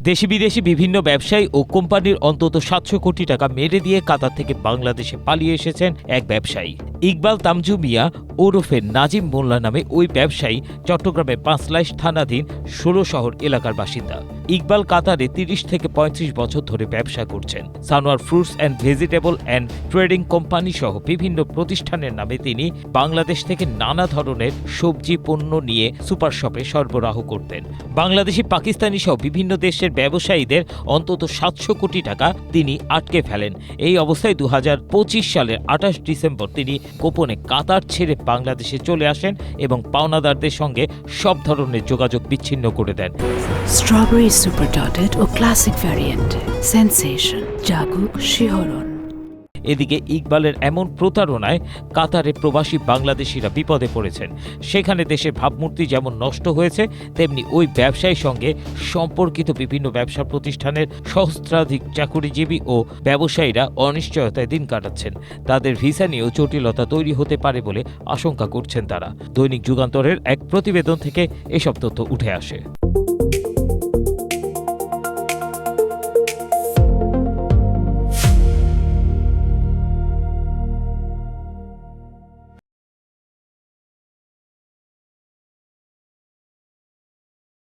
দেশি বিদেশি বিভিন্ন ব্যবসায়ী ও কোম্পানির অন্তত 700 কোটি টাকা মেরে দিয়ে কাতার থেকে বাংলাদেশে পালিয়ে এসেছেন এক ব্যবসায়ী। ইকবাল তামজু মিয়া ওরফে নাজিম মোল্লা নামে ওই ব্যবসায়ী চট্টগ্রামের পাঁচলাইশ থানাধীন ১৬ শহর এলাকার বাসিন্দা। ইকবাল কাতারে ৩০ থেকে ৩৫ বছর ধরে ব্যবসা করছেন। Sanowar fruits and vegetable and trading company সহ বিভিন্ন প্রতিষ্ঠানের নামে তিনি বাংলাদেশ থেকে নানা ধরনের সবজি পণ্য নিয়ে সুপার শপে সরবরাহ করতেন। বাংলাদেশি, পাকিস্তানি সহ বিভিন্ন দেশের ব্যবসায়ীদের অন্তত ৭০০ কোটি টাকা তিনি আটকে ফেলেন। এই অবস্থায় ২০২৫ সালের ২৮ ডিসেম্বর তিনি গোপনে কাতার ছেড়ে বাংলাদেশে চলে আসেন এবং পাওনাদারদের সঙ্গে সব ধরনের যোগাযোগ বিচ্ছিন্ন করে দেন। স্ট্রবেরি সুপার ডটেড ও ক্লাসিক ভ্যারিয়েন্টে সেন্সেশন জাগুক শিহরণ। এদিকে ইকবালের এমন প্রতারণায় কাতারে প্রবাসী বাংলাদেশিরা বিপদে পড়েছেন। সেখানে দেশের ভাবমূর্তি যেমন নষ্ট হয়েছে, তেমনি ওই ব্যবসায়ীর সঙ্গে সম্পর্কিত বিভিন্ন ব্যবসা প্রতিষ্ঠানের সহস্রাধিক চাকুরিজীবী ও ব্যবসায়ীরা অনিশ্চয়তায় দিন কাটাচ্ছেন। তাদের ভিসা নিয়েও জটিলতা তৈরি হতে পারে বলে আশঙ্কা করছেন তারা। দৈনিক যুগান্তরের এক প্রতিবেদন থেকে এসব তথ্য উঠে আসে।